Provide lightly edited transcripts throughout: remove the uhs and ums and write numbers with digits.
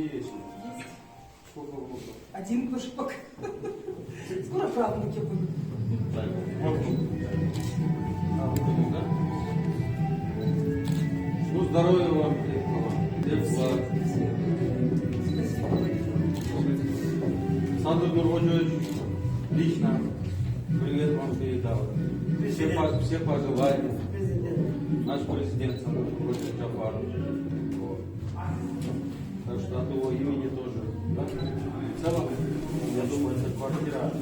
внуки есть? Есть. Сколько внуков? Один тоже пока. Скоро правнуки будут. Так, вот внук. А, выходим, да? Ну, здоровья вам, крепкого. Тепла. Спасибо. Сандр Нурводжевич лично привет вам передал. Все пожелания. Наш президент Сандр Нурводжевич Джафаров. Вот. Так что от его имени тоже. Да? В целом, я думаю, это квартира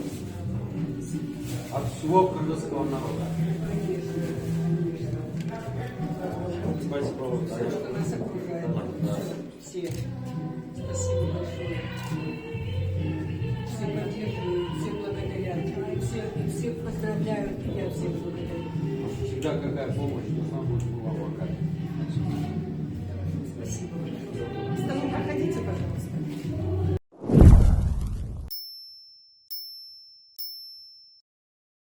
от всего кыргызского народа. Спасибо вам. Все, что нас окружает. Да. Все. Спасибо большое. Все поддерживают, все благодарят. Всех поздравляют, и я всех благодарю. Всегда какая помощь, нужна будет была оказать. Спасибо большое.